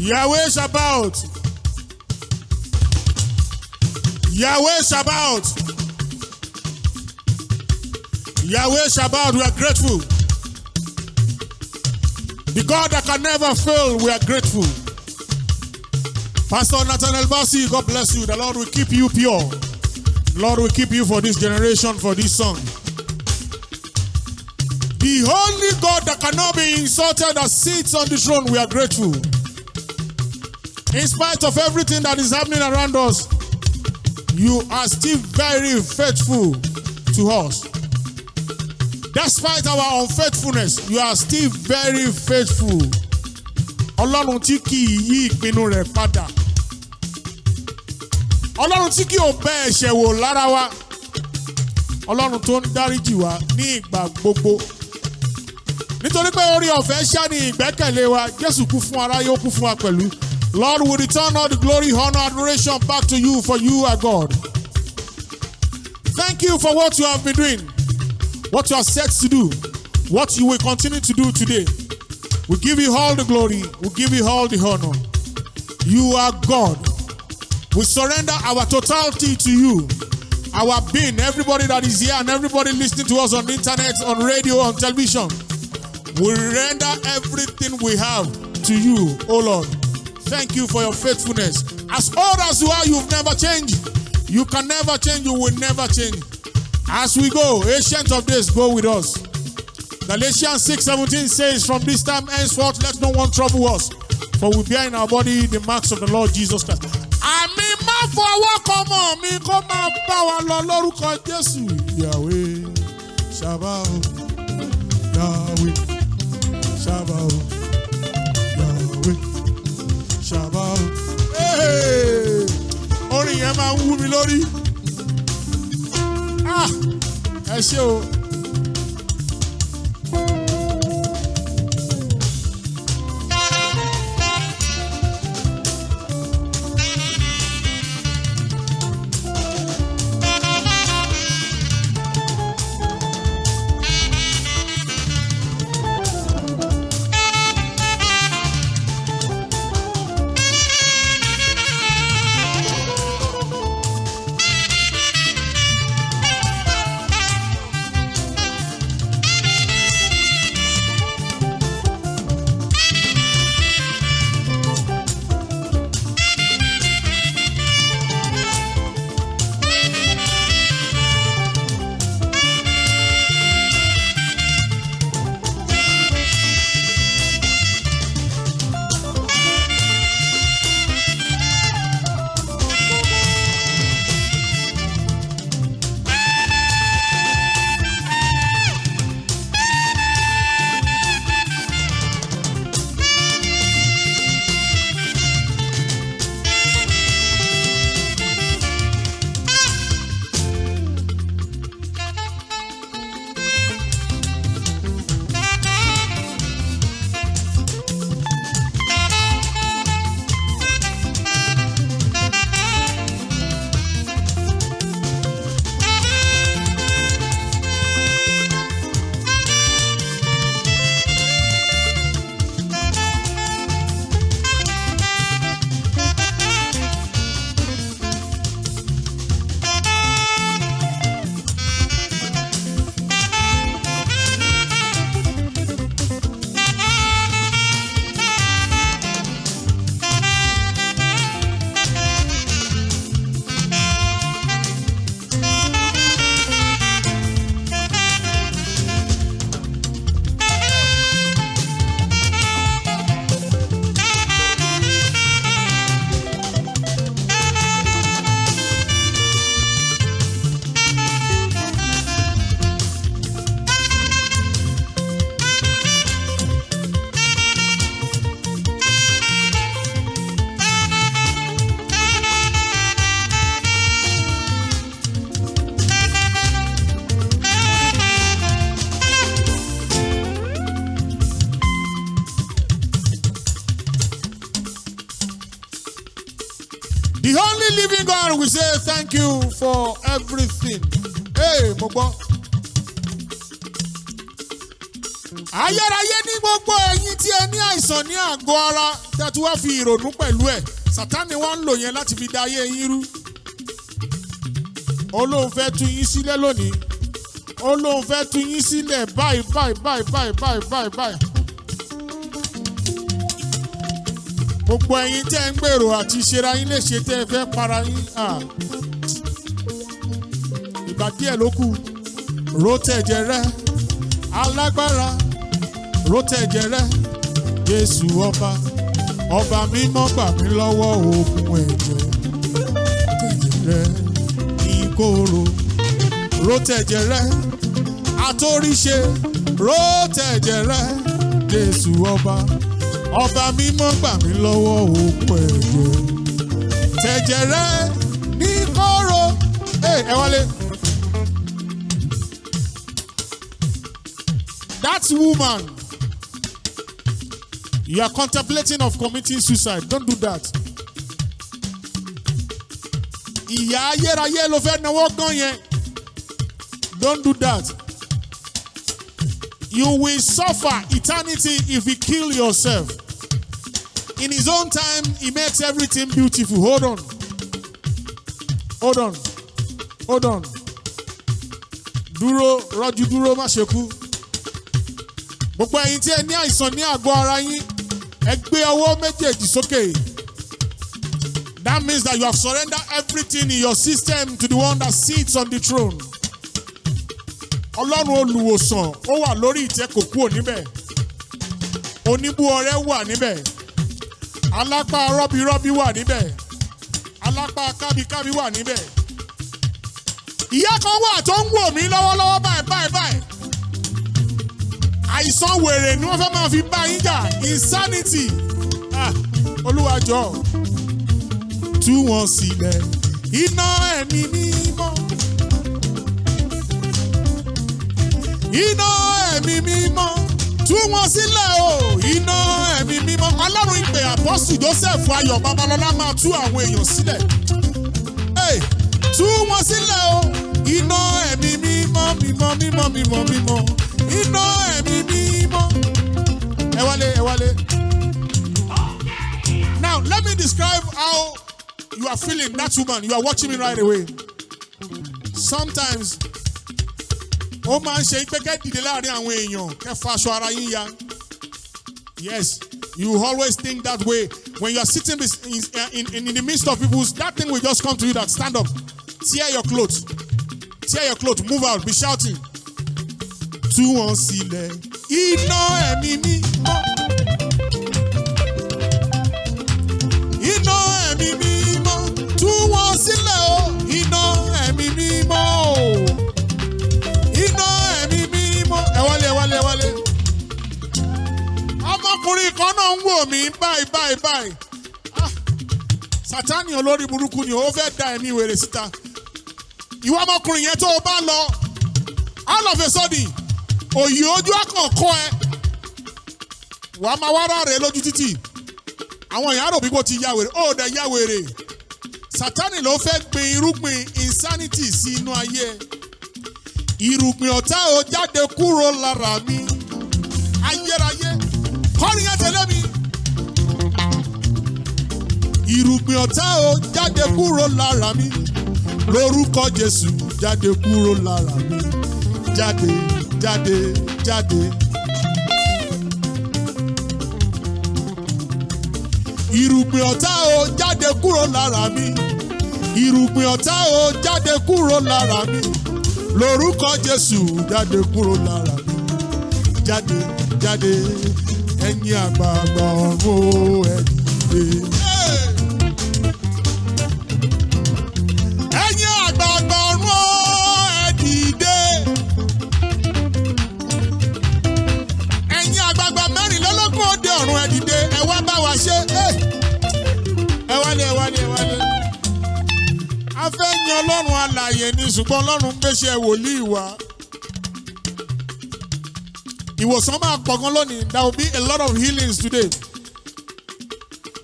Yahweh Shabbat. Yahweh Shabbat. Yahweh Shabbat, we are grateful. The God that can never fail, we are grateful. Pastor Nathaniel Bassi, God bless you. The Lord will keep you pure. The Lord will keep you for this generation, for this song. The only God that cannot be insulted that sits on the throne, we are grateful. In spite of everything that is happening around us, you are still very faithful to us. Despite our unfaithfulness, you are still very faithful. Ọlọ́run tí kì í yí ìpinnu rẹ̀ padà. Ọlọ́run tí kì í bẹ̀ ẹ̀ṣẹ̀ wò lára wa. Ọlọ́run tó ń dáríjì wá ní ìgbà gbogbo. Nítorí pé orí ọ̀fẹ́ ṣá ni ìgbẹ́kẹ̀lé wa, Jésù kú fún aráyé, ó kú fún wa pẹ̀lú. Lord, we return all the glory, honor, adoration back to you, for you are God. Thank you for what you have been doing, what you are set to do, what you will continue to do today. We give you all the glory, we give you all the honor. You are God. We surrender our totality to you. Our being, everybody that is here and everybody listening to us on the internet, on radio, on television. We render everything we have to you, oh Lord. Thank you for your faithfulness. As old as you are, you've never changed. You can never change, you will never change. As we go, Ancient of Days, go with us. Galatians 6:17 says, from this time henceforth, let no one trouble us, for we bear in our body the marks of the Lord Jesus Christ. Àmì máa fọwọ́ kọ́mọ mi kó máa bá wa lọ lórúkọ Jésù. Yahweh Shabbat, Yahweh Shabbat, Yahweh Shabbat. Orin yẹn máa ń wú mi lórí. Ẹ ṣé o. The only living God, we say thank you for everything. Hey, Mobo. Ayérayé ní gbogbo ẹ̀yin tí ẹ ní àìsàn ní àgọ́ ara tẹ́tí wá fi ìrònú pẹ̀lú ẹ̀. Sátánì wá ń lò yẹn láti fi da ayé yín rú. Olóhùn fẹ́ tú yín sílẹ̀ lónìí. Olóhùn fẹ́ tú yín sílẹ̀ báyìí. Gbogbo ẹ̀yin tẹ́ ń gbèrò àti ṣera yín léṣe tẹ́ ẹ fẹ́ para yín. Ìgbà díẹ̀ ló kù. Ró tẹ̀jẹ̀ rẹ. Alágbára. Ró tẹ̀jẹ̀ rẹ. Jésù ọba. Ọba mímọ́ gbà mí lọ́wọ́ ogun ẹ̀jẹ̀. Tẹ̀jẹ̀ rẹ ní kóró. Ró tẹ̀jẹ̀ rẹ. Atóríṣe. Ró tẹ̀jẹ̀ rẹ. Jésù ọba. Ọba mímọ́ gbà mí lọ́wọ́ ogun ẹ̀jẹ̀. Tẹ̀jẹ̀ rẹ ní kóró. Ẹ wálé. That woman, you are contemplating of committing suicide. Don't do that. Ìyà ayérayé ló fẹ́ náwó gan yẹn. Don't do that. You will suffer eternity if you kill yourself. In his own time, he makes everything beautiful. Hold on. Dúró, rọ́jú dúró, má ṣe kú. Gbogbo ẹ̀yin tí ẹ ní àìsàn ní àgọ́ ara yín, ẹ gbé ọwọ́ méjèèjì sókè. That means that you have surrendered everything in your system to the one that sits on the throne. Ọlọ́run olùwòsàn ó wà lórí ìtẹ́ kò kúrò níbẹ̀. Oníbú ọrẹ wà níbẹ̀. Alápá rọ́bírọ́bí wà níbẹ̀. Alápá kábíkábí wà níbẹ̀. Ìyá kan wà tó ń wò mí lọ́wọ́lọ́wọ́ báyìí. Àìsàn wèrè ni wọ́n fẹ́ máa fi bá yín jà. Insanity. Olúwa jọ̀ọ́. Tú wọn sílẹ̀. Iná ẹ̀mí mímọ́. Iná ẹ̀mí mímọ́. Tú wọn sílẹ̀ o. Iná ẹ̀mí mímọ́. Ọlọ́run ìpè àpọ́sù Joseph Ayọ̀ Babalọ́lá máa tú àwọn èèyàn sílẹ̀. Tú wọn sílẹ̀ o. Iná ẹ̀mí mímọ́. Iná ẹ̀mí mímọ́. Ẹ wálé. Now, let me describe how you are feeling, that woman. You are watching me right away. Sometimes, ó máa ń ṣe ìgbẹ́kẹ̀ dìde láàrin àwọn èèyàn kẹfà aṣọ ara yín ya. Yes, you always think that way. When you are sitting in the midst of people, that thing will just come to you that stand up. Tear your clothes. Move out. Be shouting. Tú wọn sílẹ̀. Iná ẹ̀mí mímọ́. Iná ẹ̀mí mímọ́. Tú wọn sílẹ̀ o. Iná ẹ̀mí mímọ́ o. Iná ẹ̀mí mímọ́. Ẹ wálé. Ọmọkùnrin kan náà ń wò mí báyìí. Sátánì olórí burúkú ni ó fẹ́ da ẹ̀mí wèrè síta. Ìwọ ọmọkùnrin yẹn tó o bá lọ, all of a sudden, òyì ojú àkànkọ́ ẹ. Wàá máa wá rárẹ̀ lójú títì. Àwọn èèyàn rò bí kò ti ya wèrè. Ó dẹ̀ ya wèrè. Sátánì ló fẹ́ gbin irúgbìn insanity sí inú ayé. Irúgbìn ọ̀tá o jáde kúrò lára mi. Ayérayé. Kọ́rin yẹn tẹ̀lé mi. Irúgbìn ọ̀tá o jáde kúrò lára mi. Lórúkọ Jésù jáde kúrò lára mi. Jáde. Irúgbìn ọ̀tá o jáde kúrò lára mi. Irúgbìn ọ̀tá o jáde kúrò lára mi. Lórúkọ Jésù jáde kúrò lára mi. Jáde. Ẹ̀yin àgbààgbà ọ̀run ẹ dìde. Ẹ̀yin àgbààgbà ọ̀run ẹ dìde. Ẹ̀yin àgbààgbà mẹ́rìnlélógún òde ọ̀run ẹ dìde. Ẹ wá bá wa ṣe. Ẹ wálé. A fẹ́ yan Ọlọ́run alààyè ni ṣùgbọ́n Ọlọ́run gbéṣẹ́ wòlíì wá. Ìwòsàn máa pọ̀ gan lónìí. There will be a lot of healings today.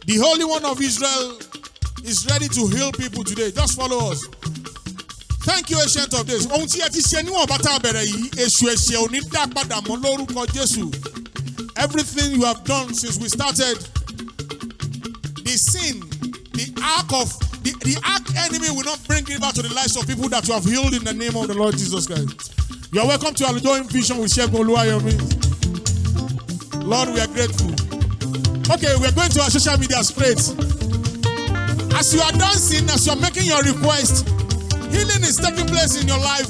The Holy One of Israel is ready to heal people today. Just follow us. Thank you, Ancient of Days. Ohun tí ẹ ti ṣe níwọ̀n bá tá a bẹ̀rẹ̀ yìí, èṣù ẹ̀ṣẹ̀ ò ní dá padà mọ́ lórúkọ Jésù. Everything you have done since we started, the sin, the arch enemy will not bring it back to the lives of people that you have healed in the name of the Lord Jesus Christ. You are welcome to AlujoHymn Vision with Segun Oluwayomi. Lord, we are grateful. Okay, we are going to our social media straight. As you are dancing, as you are making your request, healing is taking place in your life.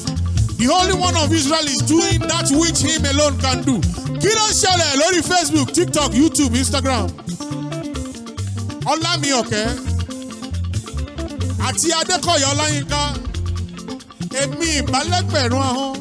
The Holy One of Israel is doing that which Him alone can do. Kí ló ń ṣẹlẹ̀ lórí Facebook, TikTok, YouTube, Instagram? Ọlámi Ọ̀kẹ́ àti Adékọ̀yà Ọláyínká, èmi ìbálẹ́gbẹ̀rún ahọ́n.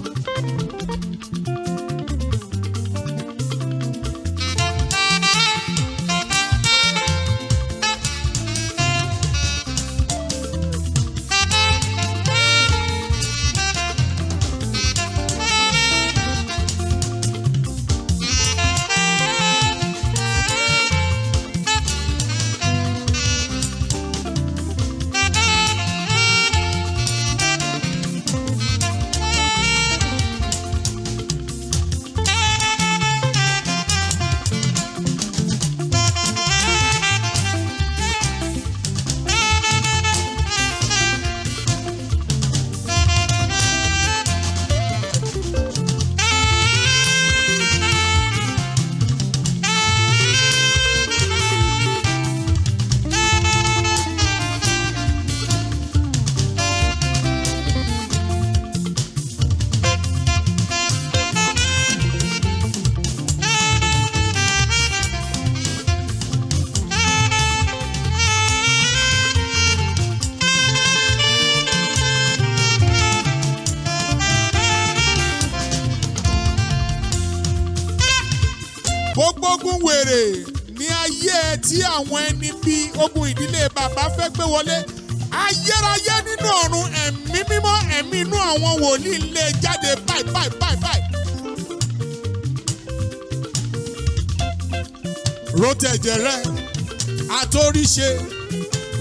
Gbogbo ogun wèrè ní ayé tí àwọn ẹni bí ogun ìdílé bàbá fẹ́ gbé wọlé. Ayérayé nínú ọ̀run, ẹ̀mí mímọ́, ẹ̀mí inú àwọn wòlíì lè jáde báyìí. Rótẹ̀jẹ̀ rẹ, àtóríṣe,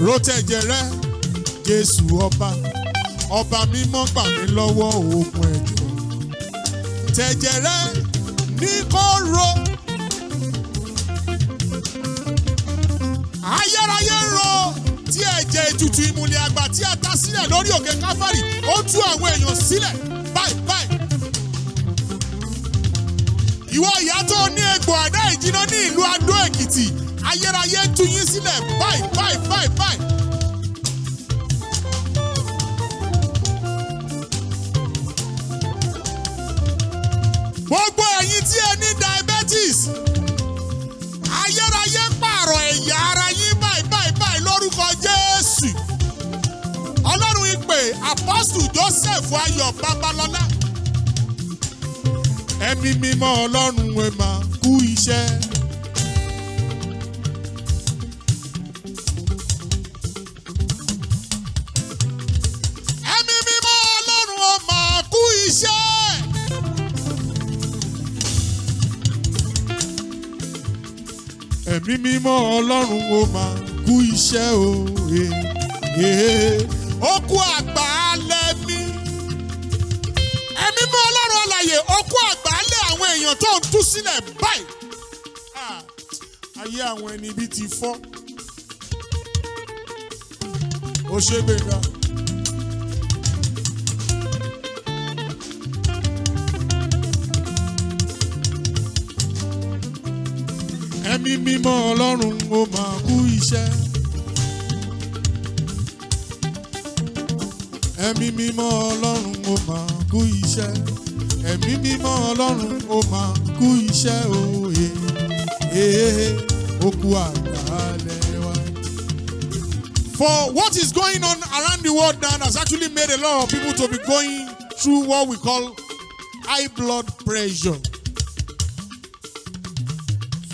rótẹ̀jẹ̀ rẹ, Jésù ọba mímọ́ gbà mí lọ́wọ́ ogun ẹ̀jẹ̀. Tẹ̀jẹ̀ rẹ ní kóró. Ayérayé rọ tí ẹ̀jẹ̀ ètùtù ìmùlẹ̀ àgbà tí a ta sílẹ̀ lórí òkè Káfárì, ó tú àwọn èèyàn sílẹ̀ báyìí. Ìwọ ìyá tó ní egbò àdá ìjìnà ní ìlú Adó Èkìtì, ayérayé tú yín sílẹ̀ báyìí. Gbogbo ẹ̀yin tí ẹ ní diabetes, ayérayé pààrọ̀ ẹ̀yà ara yín báyìí lórúkọ Jésù. Ọlọ́run ìpè Apostle Joseph Ayọ̀ Babalọ́lá. Ẹ̀mí mímọ́ Ọlọ́run ẹ máa kú iṣẹ́. Ẹ̀mí mímọ́ Ọlọ́run ẹ máa kú iṣẹ́. Ẹ̀mí mímọ́ Ọlọ́run ó máa kú iṣẹ́ òye. Ó kú àgbálẹ̀ mi. Ẹ̀mí mímọ́ Ọlọ́run alààyè, ó kú àgbálẹ̀ àwọn èèyàn tó ń tú sílẹ̀ báyìí. Ayé àwọn ẹni bí ti fọ́. Ó ṣe gbẹ̀ngà. Ẹ̀mí mímọ́ Ọlọ́run ó máa kú iṣẹ́. Ẹ̀mí mímọ́ Ọlọ́run ó máa kú iṣẹ́. Ẹ̀mí mímọ́ Ọlọ́run ó máa kú iṣẹ́ òye. Ó kú àgbálẹ̀ wa. For what is going on around the world now has actually made a lot of people to be going through what we call high blood pressure.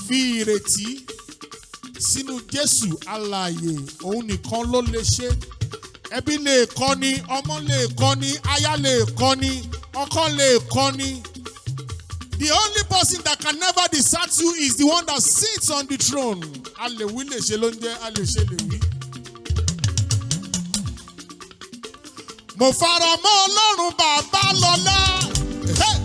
Fi ìrètí sínú Jésù alààyè, òun nìkan ló lè ṣe. Ẹbí lè kọ́ ni, ọmọ lè kọ́ ni, aya lè kọ́ ni, ọkọ lè kọ́ ni. The only person that can never desert you is the one that sits on the throne. A lè wí lè ṣe ló ń jẹ́, a lè ṣe lè wí. Mo fara mọ́ Ọlọ́run bàbá lọ́lá. Hey!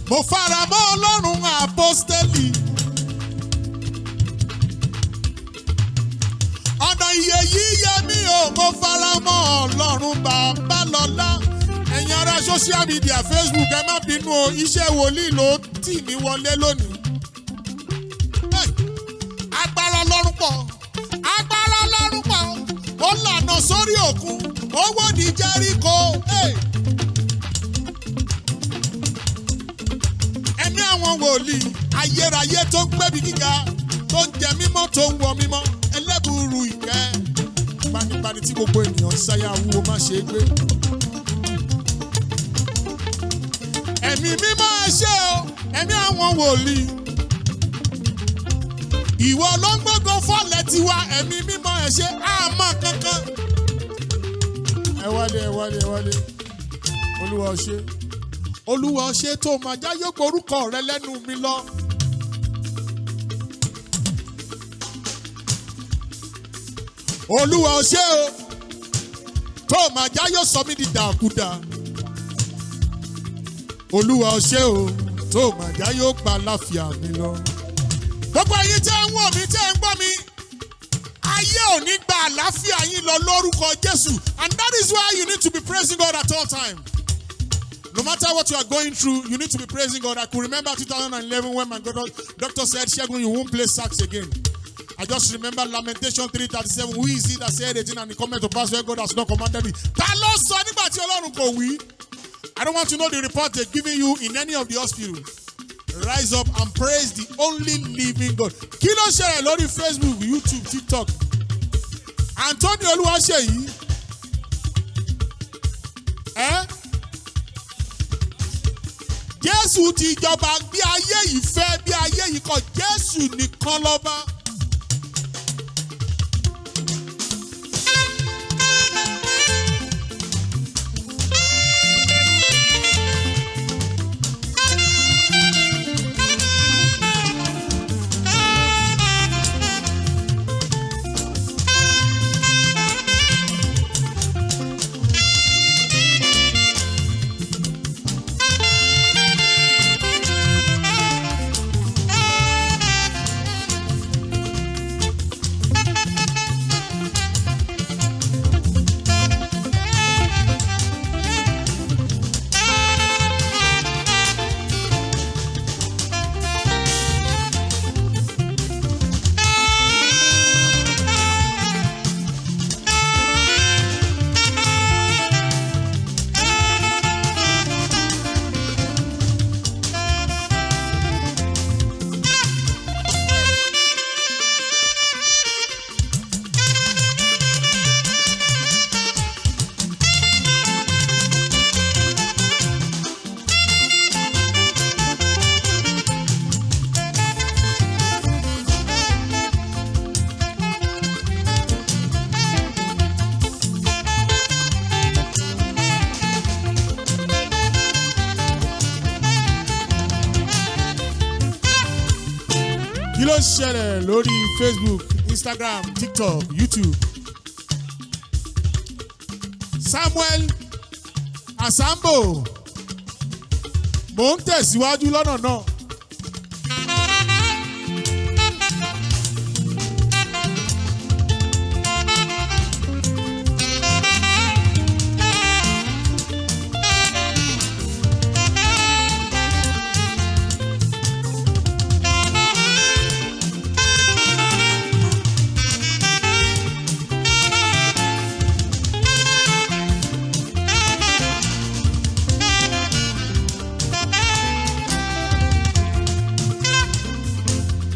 Mo fara mọ́ Ọlọ́run àpọ́stélì. Ọ̀nà ìyè yìí yẹ mí o, mo fara mọ́ Ọlọ́run bàbá lọ́lá. Ẹ̀yin ará social media Facebook ẹ má bínú o, iṣẹ́ wòlíì ló tì mí wọlé lónìí. Agbára Ọlọ́run pọ̀, agbára Ọlọ́run pọ̀, ó lànà sórí òkun, ó wọ́dì Jẹ́ríkò. Ẹ̀mí àwọn wòlíì ayérayé tó ń gbébi gíga, tó ń jẹ mímọ́, tó ń wọ mímọ́, ẹlẹ́bùrú ìkẹ́, gbanibani tí gbogbo ènìyàn ń sáyà wúwo má ṣe é gbé. Ẹ̀mí mímọ́ ẹ ṣé o, ẹ̀mí àwọn wòlíì. Ìwọ ló ń gbógun fọ́lẹ̀ tiwa, ẹ̀mí mímọ́ ẹ ṣé àmọ́ kankan. Ẹ wálé, ẹ wálé, ẹ wálé. Olúwa ṣé. Olúwa ṣé tó máa já yóò gborúkọ rẹ lẹ́nu mi lọ. Olúwa ṣé o tó máa já yóò sọ mí di dàkúdà. Olúwa ṣé o tó máa já yóò gba àlàáfíà mi lọ. Gbogbo ẹ̀yin tẹ́ ń wò mí, tẹ́ ń gbọ́ mi, ayé ò ní gba àlàáfíà yín lọ lórúkọ Jésù. And that is why you need to be praising God at all times. No matter what you are going through, you need to be praising God. I could remember 2011 when my doctor said, Segun, you won't play sax again. I just remember Lamentation 3:37. Who is he that said it and he cometh to pass where God has not commanded me? I don't want to know the report they're giving you in any of the hospitals. Rise up and praise the only living God. Kí ló ṣẹlẹ̀ lórí Facebook, YouTube, TikTok. Antonio Oluwaseyi. Jésù ti jọba bí ayé yìí fẹ́, bí ayé yìí kọ̀, Jésù nìkan lọ́ba. Kí ló ṣẹlẹ̀ lórí Facebook, Instagram, TikTok, YouTube? Samuel Asambo, mò ń tẹ̀síwájú lọ́nà náà.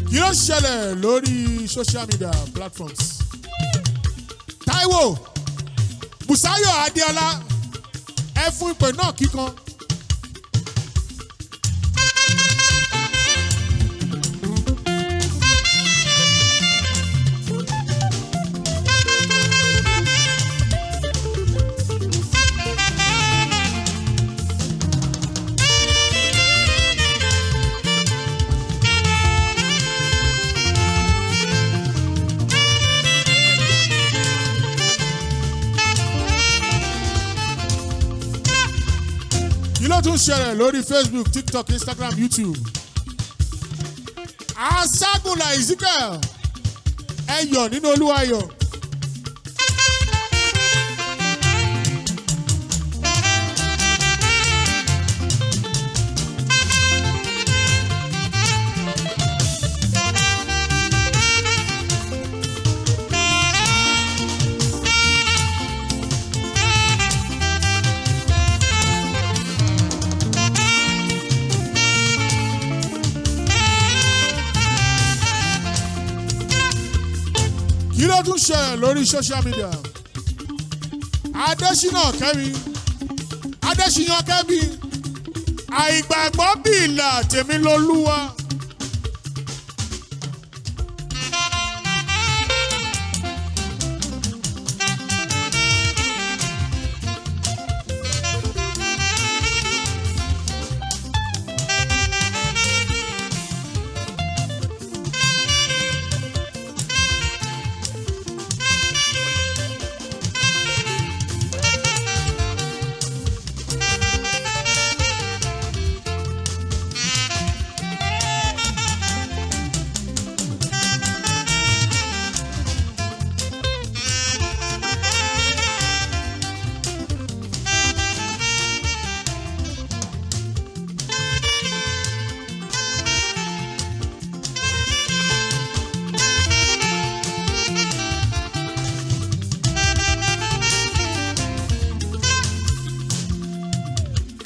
Kí ló ṣẹlẹ̀ lórí social media platforms? Táíwò Bùsáyọ̀ Adéọlá, ẹ fún ìpè náà kíkan. ló tún ṣẹlẹ̀ lórí Facebook, TikTok, Instagram, YouTube? Aṣágùnlà Ezekiel ẹyọ̀ nínú Olúwa ayọ̀. Kí ló tún ṣẹlẹ̀ lórí social media? Adésínà Kẹ́mi, Adéṣíyàn Kẹ́mi, àìgbàgbọ́ bìlà tèmi lolúwa.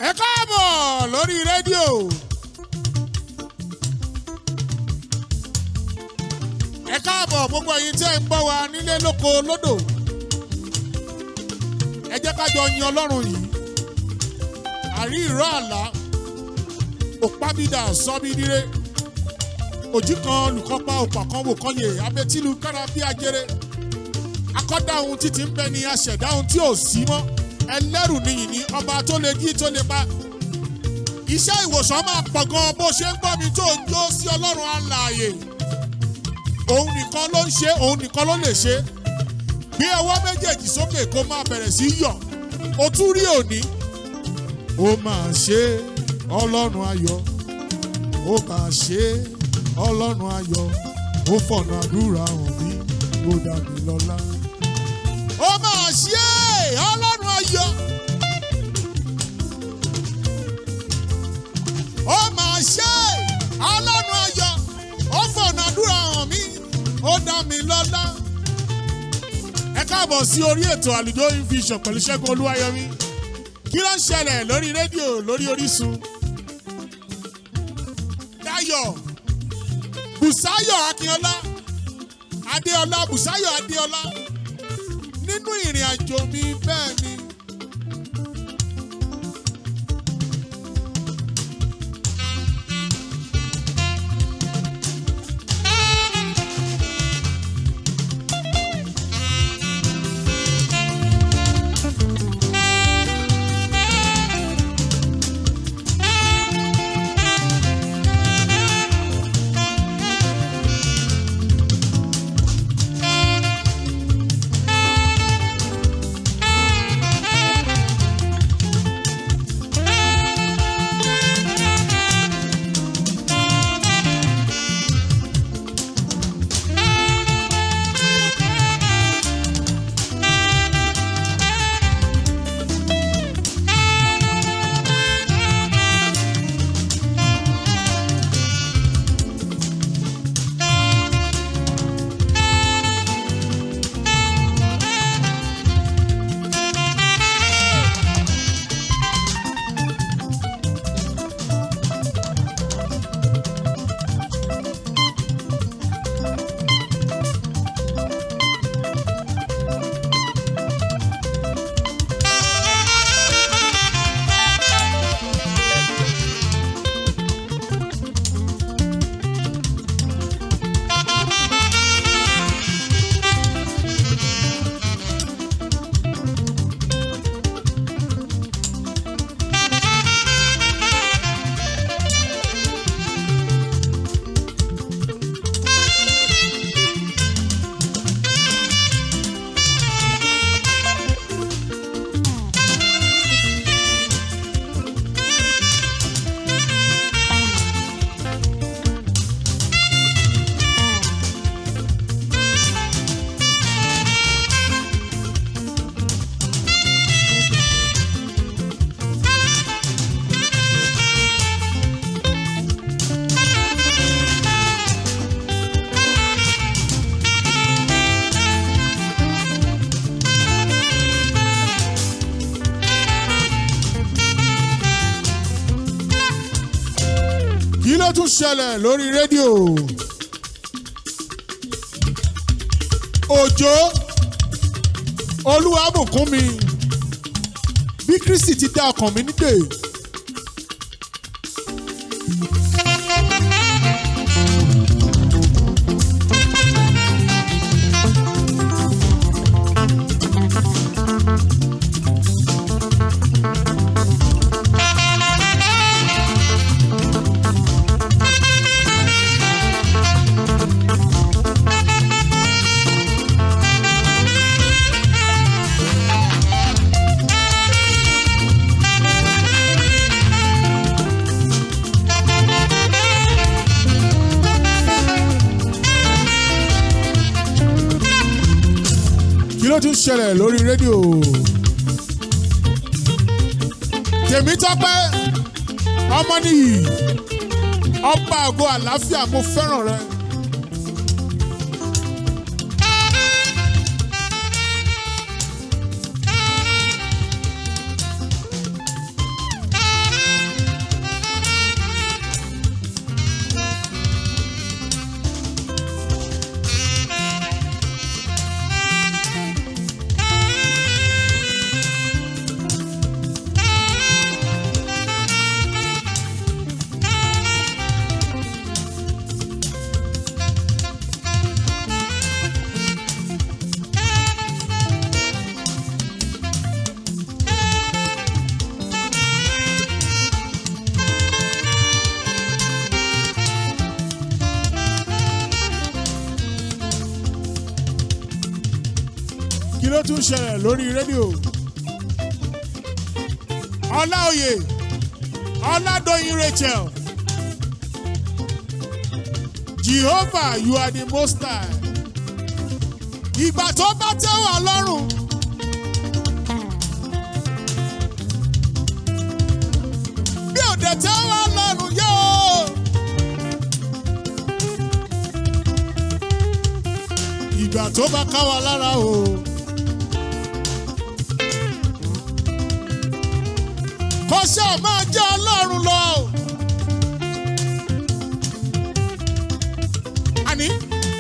Ẹ káàbọ̀ lórí rédíò. Ẹ káàbọ̀ gbogbo ẹ̀yin tẹ́ ń gbọ́ wa nílé lóko lódò. Ẹ jẹ́ ká jọ yin Ọlọ́run yìí. Àrí ìró àlá, òpábídà sọ́bídíré. Òjì kan olùkọ́pá òpà kan wò kọ́yè abẹ́tílu kára bí ajere. Akọ́dá ohun títí ń bẹ ni aṣẹ̀dá ohun tí ò sí mọ́. Ẹlẹ́rù nìyí ni ọba tó lè jí tó lè pa. Iṣẹ́ ìwòsàn máa pọ̀ gan bó ṣe ń gbọ́ mi tó ń jó sí Ọlọ́run alààyè. Òun nìkan ló ń ṣe, òun nìkan ló lè ṣe. Gbé ọwọ́ méjèèjì sókè kó máa bẹ̀rẹ̀ sí yọ̀. O tún rí òní. Ó máa ṣe Ọlọ́run ayọ̀. Ó máa ṣe Ọlọ́run ayọ̀. Ó fọ̀nà àdúrà hàn mí, ó dá mi lọ́lá. Ó máa ṣe Ọlọ́run ayọ̀. Ó máa ṣe Ọlọ́run ayọ̀. Ó fọ̀nà àdúrà hàn mí, ó dá mi lọ́lá. Ẹ káàbọ̀ sí orí ètò AlujoHymn Vision pẹ̀lú Segun Oluwayomi. Kí ló ń ṣẹlẹ̀ lórí rédíò lórí Orísun? Dayọ̀ Bùsáyọ̀ Akínọlá Adéọlá Bùsáyọ̀ Adéọlá. Nínú ìrìn àjò mi bẹ́ẹ̀ ni. tún ṣẹlẹ̀ lórí rédíò? Òjò Olúwa bùkún mi bí Kristi ti dá ọkàn mi nídè. Kí ló tún ṣẹlẹ̀ lórí rédíò? Tèmítọ́pẹ́ Ọmọníyì ọba ògo àlàáfíà mo fẹ́ràn rẹ. Kí ló tún ṣẹlẹ̀ lórí rédíò? Ọláoyè Ọládòyìn Rachel Jehovah you are the most high. Ìgbà tó bá tẹ́ wá lọ́rùn. Bí òde tẹ́ wá lọ́rùn yóò. Ìgbà tó bá ká wa lára o. Kó ṣe máa jẹ́ Ọlọ́run lọ. Àní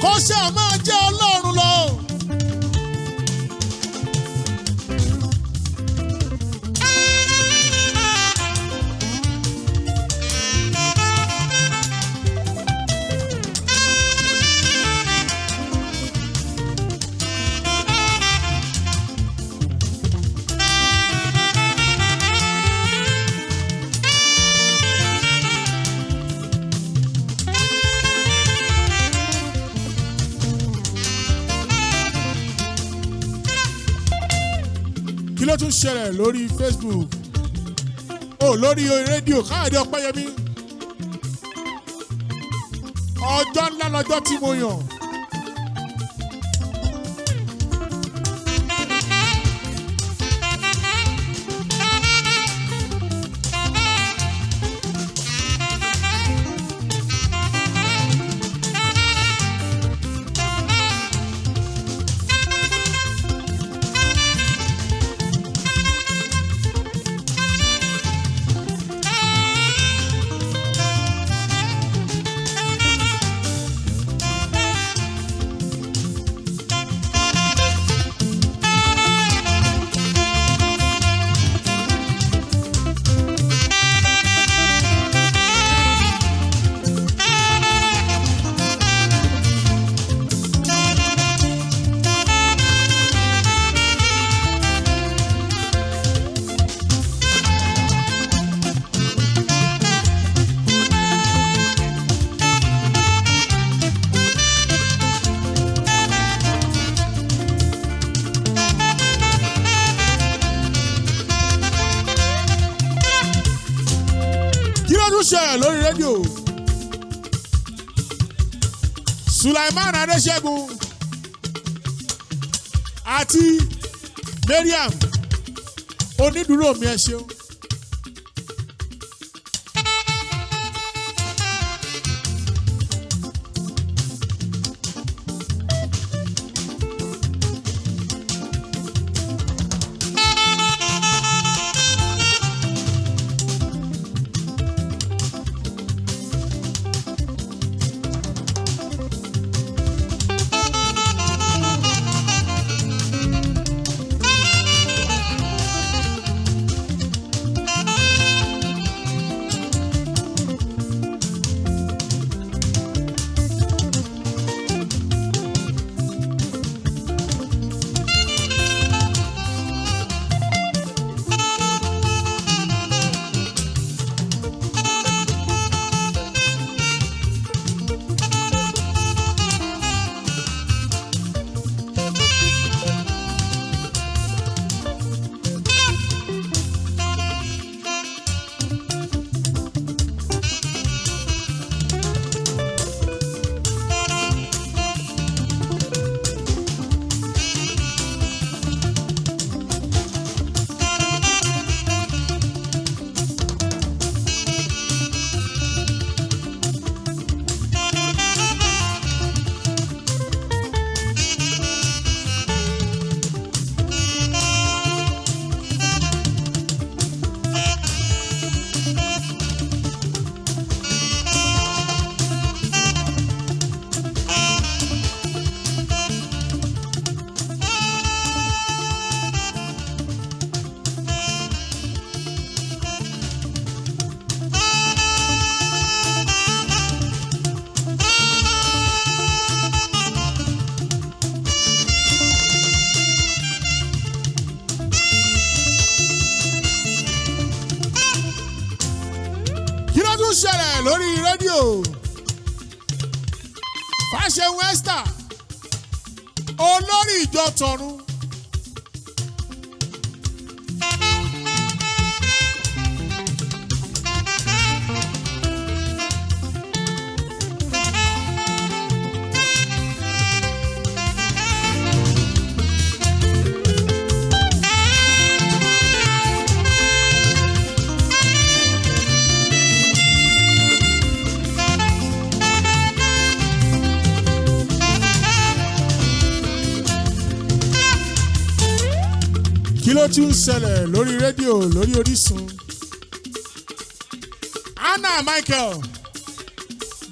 kó ṣe máa jẹ́ Ọlọ́run lọ. Kí ló tún ṣẹlẹ̀ lórí Facebook? Lórí rédíò Káyọ̀dé Ọpẹ́yẹmí. Ọjọ́ ńlá lọ́jọ́ tí mo yàn. Ṣẹlẹ̀ lórí rédíò. Sulaiman Adéṣẹ́gun àti Mariam onídùúró mi ẹ ṣeun. rédíò Fáṣẹ̀hùn Esther olórí ìjọ tọ̀run. Kí ló tún ṣẹlẹ̀ lórí rédíò lórí Orísun? Anna Michael,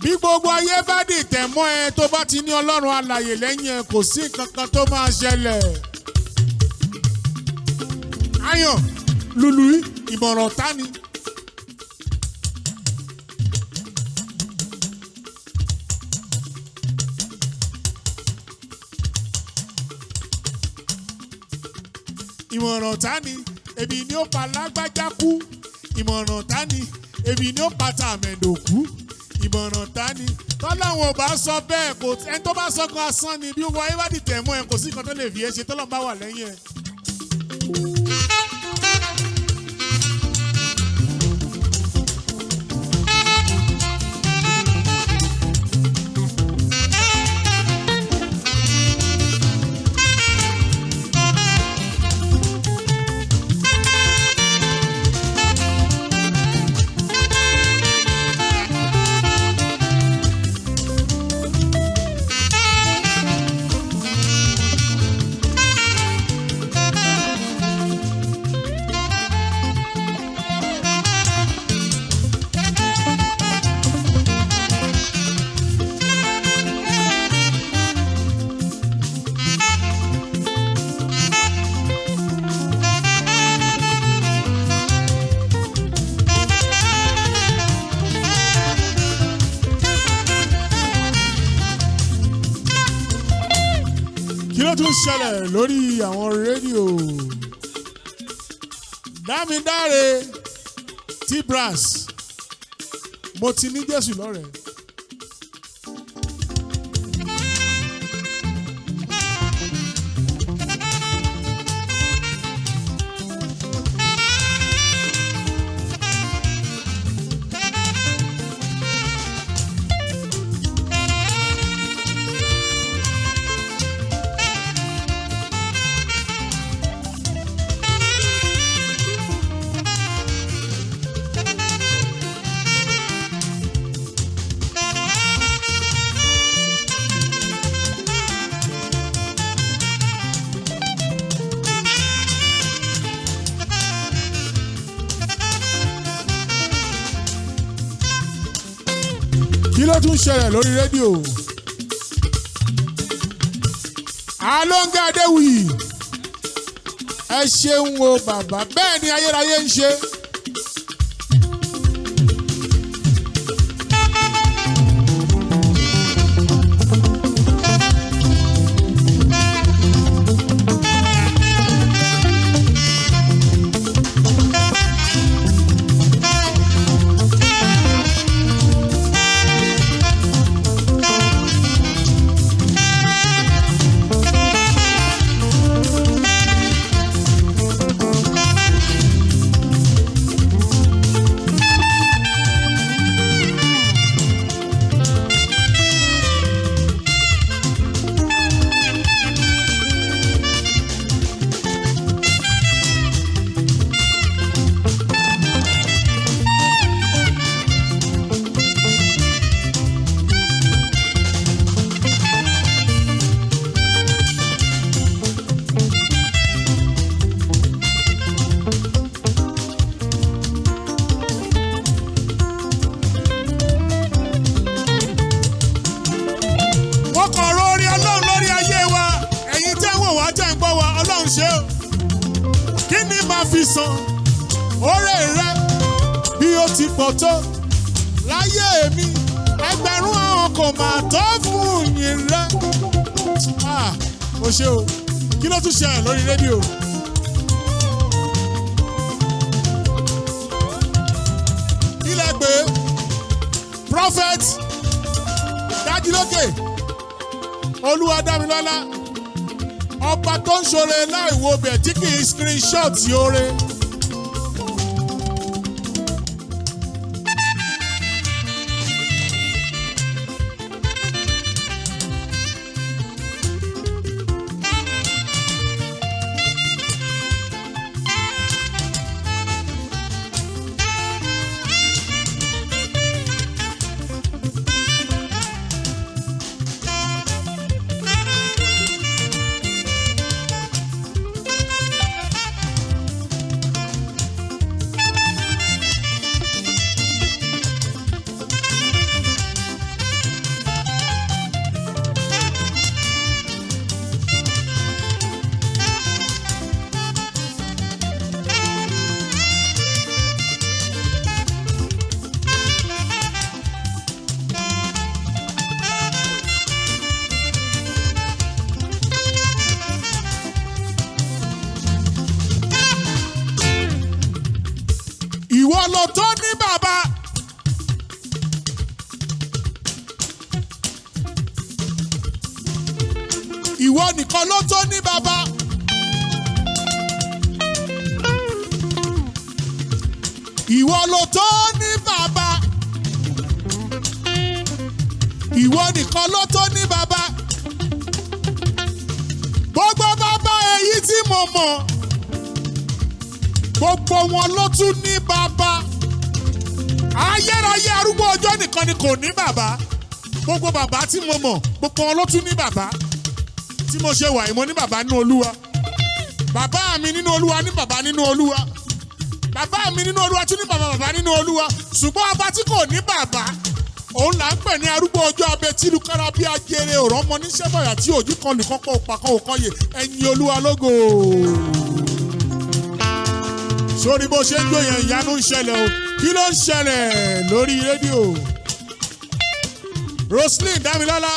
bí gbogbo ayé bá dìtẹ̀ mọ́ ẹ tó bá ti ní Ọlọ́run alààyè lẹ́yìn ẹ kò sí nǹkan kan tó máa ṣẹlẹ̀. Ayọ̀ lùlù ìmọ̀ràn ta ni. Ìmọ̀ràn ta ni ebi ni ó pa lágbájá kú. Ìmọ̀ràn ta ni ebi ni ó pa tàmẹ̀dò kú. Ìmọ̀ràn ta ni tọ́láwọn ò bá sọ bẹ́ẹ̀ kò ẹni tó bá sọ kan asán ni bí wọ́n ayé bá dìtẹ̀ mọ́ ẹ kò sí nǹkan tó lè fi ẹ ṣe tọ́lọ́run bá wà lẹ́yìn ẹ. Kí ló tún ṣẹlẹ̀ lórí àwọn rédíò? Dámidáre T-Brass, mo ti ní Jésù lọ́rẹ̀ẹ́. Kí ló tún ṣẹlẹ̀ lórí rédíò? Alonga Adéwuyì, ẹ ṣeun o bàbá, bẹ́ẹ̀ ni ayérayé ń ṣe. ṣe o kí ni màá fi san oore rẹ bí ó ti pọ̀ tó láyé mi ẹgbẹ̀rún àwọn kò máa tó fún yín rẹ. O ṣe o kí ló tún ṣẹlẹ̀ lórí rédíò. Ilẹ̀ pé Prophet Olúwadámilọ́lá ọba tó ń ṣoore láì wo bẹ̀ tí kì í screenshot oore. Ìwọ ló tó ní bàbá. Ìwọ nìkan ló tó ní bàbá. Ìwọ ló tó ní bàbá. Ìwọ nìkan ló tó ní bàbá. Gbogbo bàbá èyí tí mo mọ̀. Gbogbo wọn ló tún ní bàbá. Ayérayé arúgbó ọjọ́ nìkan ni kò ní bàbá. Gbogbo bàbá tí mo mọ̀, gbogbo wọn ló tún ní bàbá. Tí mo ṣe wà yìí, mo ní bàbá nínú Olúwa. Bàbá mi nínú Olúwa ní bàbá nínú Olúwa. Bàbá mi nínú Olúwa tún ní bàbá nínú Olúwa. Ṣùgbọ́n ọba tí kò ní bàbá, òun là ń pè ní arúgbó ọjọ́ abẹ́tílu kára bí ajere òrán ọmọ níṣẹ́ bọ̀yà tí òjú kan nìkan pọ̀ pàkan òkànyè ẹ̀yin Olúwa lógo. Sórí bó ṣe ń jó yẹn ìyanu ń ṣẹlẹ̀ o. Kí ló ń ṣẹlẹ̀ lórí rédíò? Roslyn Dámilọ́lá.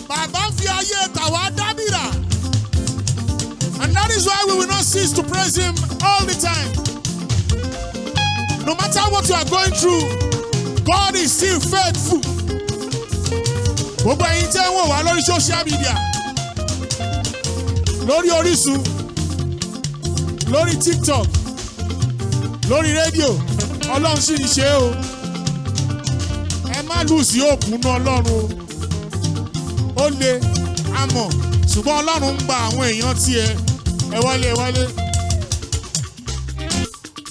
Bàbá fi ayé tàwa dábìrà. And that is why we will not cease to praise him all the time. No matter what you are going through, God is still faithful. Gbogbo ẹ̀yin tẹ́ ń wò wá lórí social media, lórí Orísun, lórí TikTok, lórí rédíò, Ọlọ́run sì ń ṣe o. Ẹ má lù sí òkú náà Ọlọ́run o. Ó le àmọ́ ṣùgbọ́n Ọlọ́run ń gba àwọn èèyàn tiẹ̀. Ẹ wálé ẹ wálé.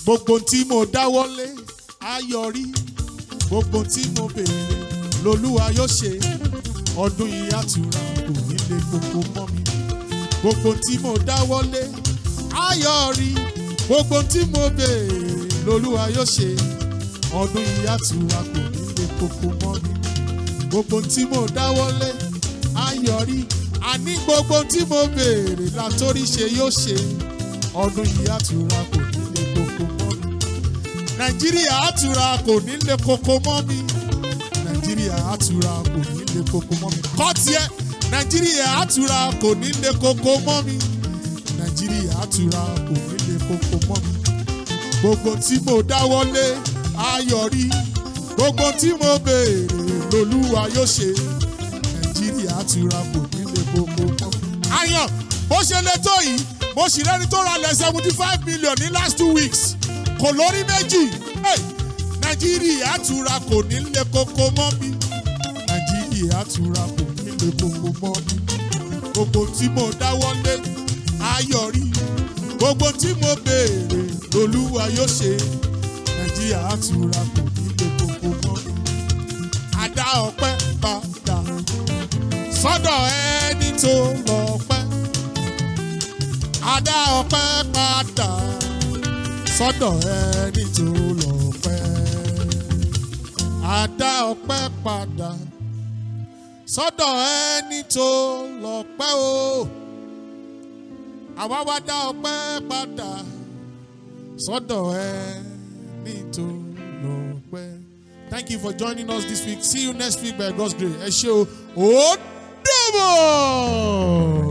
Gbogbo tí mo dáwọ́lé á yọrí. Gbogbo tí mo béèrè l'Olúwa yóò ṣe. Ọdún yìí àtúrà kò ní lè koko mọ́ mi. Gbogbo tí mo dáwọ́lé á yọrí. Gbogbo tí mo béèrè l'Olúwa yóò ṣe. Ọdún yìí àtúrà kò ní lè koko mọ́ mi. Gbogbo tí mo dáwọ́lé á yọrí. Àní gbogbo tí mo béèrè látorí ṣe yóò ṣe. Ọdún yìí àtúrà kò ní lè koko mọ́ mi. Nàìjíríà àtúrà kò ní lè koko mọ́ mi. Nàìjíríà àtúrà kò ní lè koko mọ́ mi. Kọ́ tiẹ̀. Nàìjíríà àtúrà kò ní lè koko mọ́ mi. Nàìjíríà àtúrà kò ní lè koko mọ́ mi. Gbogbo tí mo dáwọ́lé á yọrí. Gbogbo tí mo béèrè l'Olúwa yóò ṣe. Nàìjíríà àtúrà kò ní lè koko mọ́ mi. Àyàn bó ṣe lè tó yìí mo sì rẹ́ni tó ra lẹ̀ 75 million ní last 2 weeks kò lórí méjì. Nàìjíríà tura kò ní lè koko mọ́ mi. Nàìjíríà tura kò ní lè koko mọ́ mi. Gbogbo tí mo dáwọ́lé ayọ̀rí. Gbogbo tí mo béèrè lolúwa yóò ṣe. Nàìjíríà tura kò ní lè koko mọ́ mi. Adá ọpẹ́ padà sọ́dọ̀ ẹni tó lọ́pẹ́. Adá ọpẹ́ padà sọ́dọ̀ ẹni tó lọ́pẹ́. Adá ọpẹ́ padà sọ́dọ̀ ẹni tó lọ́pẹ́ o. Àwa wá dá ọpẹ́ padà sọ́dọ̀ ẹni tó lọ́pẹ́. Thank you for joining us this week. See you next week by God's grace. Ẹ ṣé o. Ó dàbọ̀.